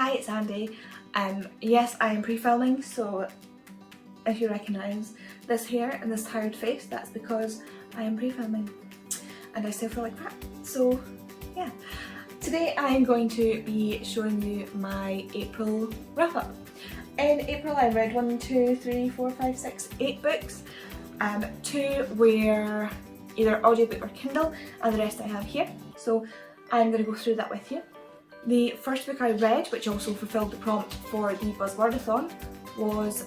Hi, it's Andy. Yes, I am pre-filming, so if you recognise this hair and this tired face, that's because I am pre-filming and I still feel like that. So yeah, today I am going to be showing you my April wrap-up. In April I read 8 books. 2 were either audiobook or Kindle, and the rest I have here. So I'm going to go through that with you. The first book I read, which also fulfilled the prompt for the Buzzwordathon, was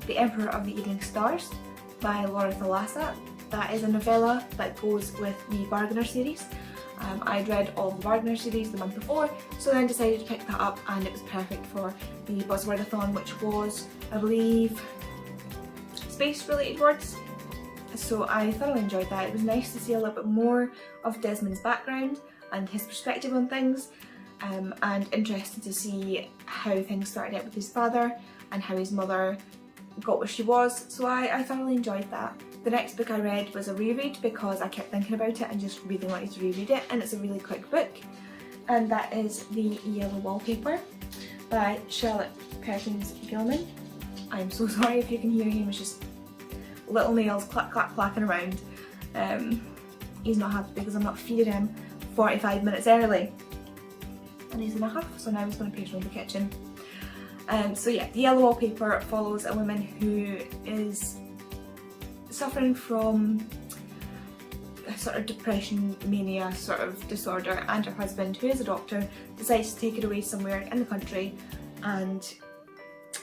The Emperor of the Evening Stars by Laura Thalassa. That is a novella that goes with the Bargainer series. I'd read all the Bargainer series the month before, so then decided to pick that up, and it was perfect for the Buzzwordathon, which was, I believe, space related words. So I thoroughly enjoyed that. It was nice to see a little bit more of Desmond's background and his perspective on things, and interesting to see how things started out with his father and how his mother got where she was, so I thoroughly enjoyed that. The next book I read was a reread because I kept thinking about it and just really wanted to reread it, and it's a really quick book, and that is The Yellow Wallpaper by Charlotte Perkins Gilman. I'm so sorry if you can hear him, it's just little nails clack clack clacking around. He's not happy because I'm not feeding him 45 minutes early, and he's in a huff, so now he's going to pace around the kitchen. So yeah, The Yellow Wallpaper follows a woman who is suffering from a sort of depression, mania sort of disorder, and her husband, who is a doctor, decides to take her away somewhere in the country and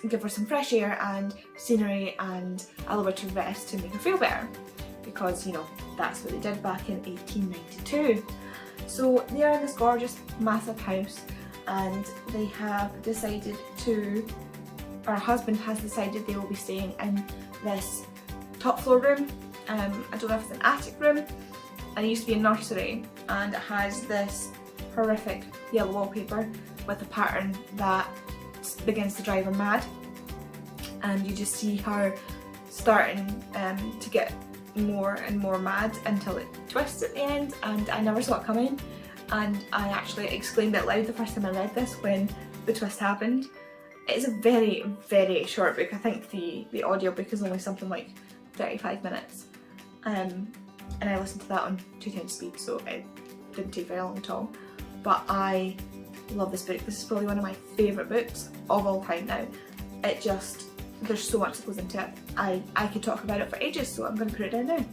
give her some fresh air and scenery and allow her to rest to make her feel better, because, you know, that's what they did back in 1892. So they are in this gorgeous massive house, and they have decided to, her husband has decided they will be staying in this top floor room. I don't know if it's an attic room, and it used to be a nursery, and it has this horrific yellow wallpaper with a pattern that begins to drive her mad, and you just see her starting to get more and more mad until it twists at the end, and I never saw it coming, and I actually exclaimed out loud the first time I read this when the twist happened. It's a very, very short book. I think the audiobook is only something like 35 minutes, and I listened to that on 2x speed, so it didn't take very long at all. But I love this book. This is probably one of my favourite books of all time now. It just, there's so much that goes into it. I could talk about it for ages, so I'm going to put it down now.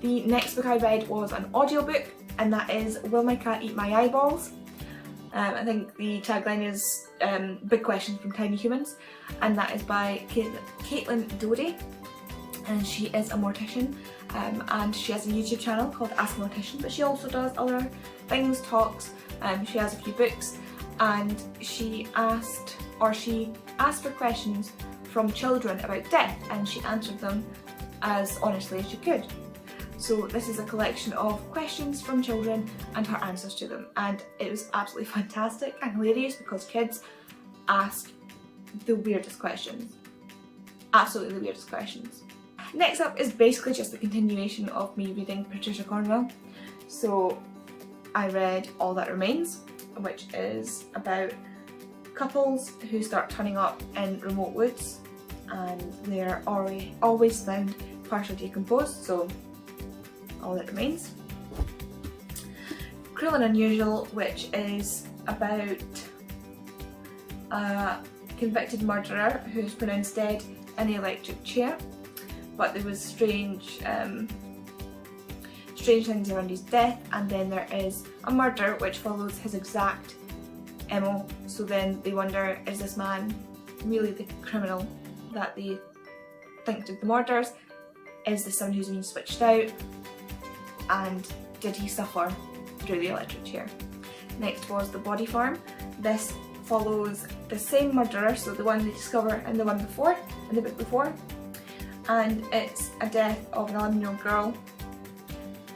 The next book I read was an audiobook, and that is Will My Cat Eat My Eyeballs? I think the tagline is Big Questions from Tiny Humans, and that is by Caitlin Doty, and she is a mortician, and she has a YouTube channel called Ask a Mortician, but she also does other things, talks. She has a few books, and she asked for questions from children about death, and she answered them as honestly as she could. So this is a collection of questions from children and her answers to them, and it was absolutely fantastic and hilarious because kids ask the weirdest questions. Absolutely the weirdest questions. Next up is basically just the continuation of me reading Patricia Cornwell. So I read All That Remains, which is about couples who start turning up in remote woods, and they're always found partially decomposed, so All That Remains. Cruel and Unusual, which is about a convicted murderer who's pronounced dead in the electric chair, but there was strange things around his death, and then there is a murder which follows his exact MO, so then they wonder, is this man really the criminal that they think did the murders? Is this someone who's been switched out? And did he suffer through the electric chair? Next was The Body Farm. This follows the same murderer, so the one they discover in the book before, and it's a death of an 11-year-old girl,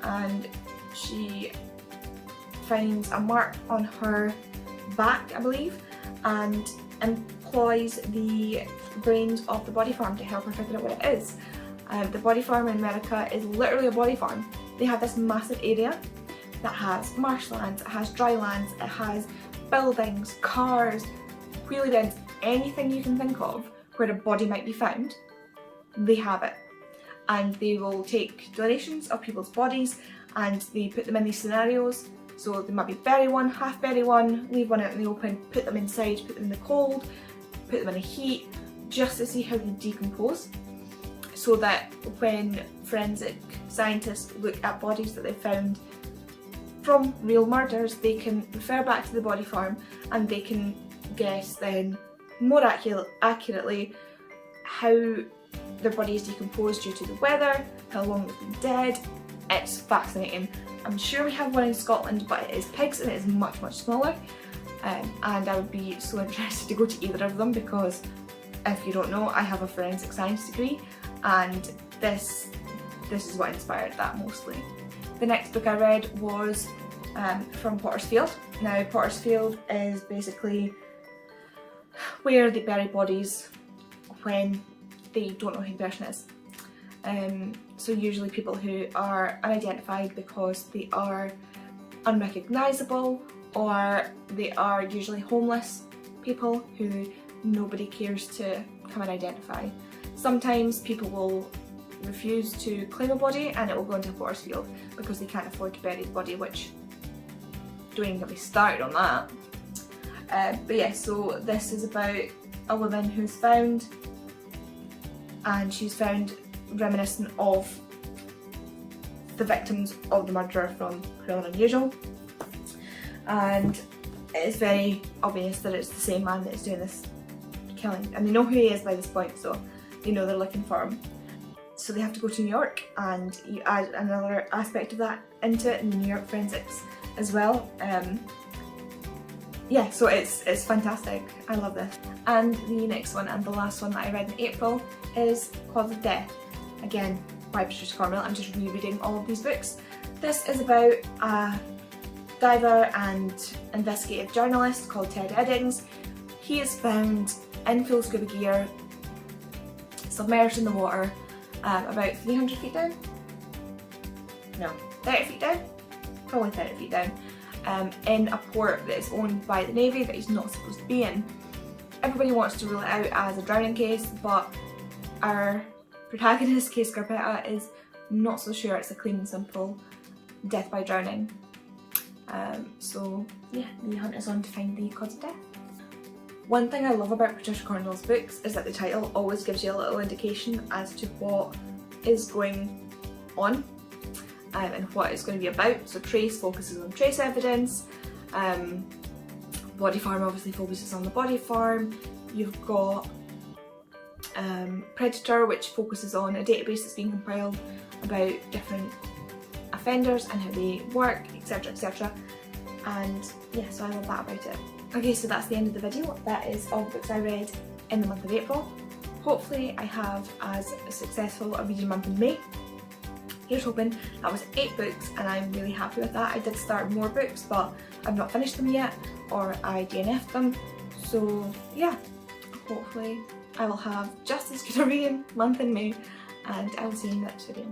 and she finds a mark on her back, I believe, and employs the brains of the body farm to help her figure out what it is. The body farm in America is literally a body farm. They have this massive area that has marshlands, it has dry lands, it has buildings, cars, wheelie bins, anything you can think of where a body might be found, they have it. And they will take donations of people's bodies and they put them in these scenarios. So they might be bury one, half bury one, leave one out in the open, put them inside, put them in the cold, put them in the heat, just to see how they decompose. So that when forensic scientists look at bodies that they found from real murders, they can refer back to the body farm and they can guess then more accurately how their body is decomposed due to the weather, how long they've been dead. It's fascinating. I'm sure we have one in Scotland, but it is pigs and it is much, much smaller. And I would be so interested to go to either of them because, if you don't know, I have a forensic science degree and this is what inspired that mostly. The next book I read was from Potter's Field. Now Potter's Field is basically where they bury bodies when they don't know who the person is. So usually people who are unidentified because they are unrecognisable, or they are usually homeless people who nobody cares to come and identify. Sometimes people will refuse to claim a body and it will go into a Potter's Field because they can't afford to bury the body, which don't even get me started on that. But yeah, so this is about a woman who's found, and she's found reminiscent of the victims of the murderer from Cruel and Unusual, and it's very obvious that it's the same man that is doing this killing, and they know who he is by this point, so they know they're looking for him. So they have to go to New York, and you add another aspect of that into it in the New York forensics as well. Yeah, so it's fantastic. I love this. And the next one, and the last one that I read in April, is Cause of Death. Again, by Patricia Cornwell. I'm just rereading all of these books. This is about a diver and investigative journalist called Ted Eddings. He is found in full scuba gear, submerged in the water, about 300 feet down? No, 30 feet down? Probably 30 feet down. In a port that is owned by the Navy that he's not supposed to be in. Everybody wants to rule it out as a drowning case, but our protagonist, Kay Scarpetta, is not so sure it's a clean and simple death by drowning. So yeah, the hunt is on to find the cause of death. One thing I love about Patricia Cornwell's books is that the title always gives you a little indication as to what is going on and what it's going to be about. So Trace focuses on trace evidence, Body Farm obviously focuses on the body farm, you've got Predator, which focuses on a database that's being compiled about different offenders and how they work, etc, etc. And yeah, so I love that about it. Okay, so that's the end of the video. That is all the books I read in the month of April. Hopefully I have as successful a reading month in May. Here's hoping. That was 8 books and I'm really happy with that. I did start more books but I've not finished them yet, or I DNF'd them. So yeah, hopefully I will have just as good a reading month in May, and I will see you in the next video.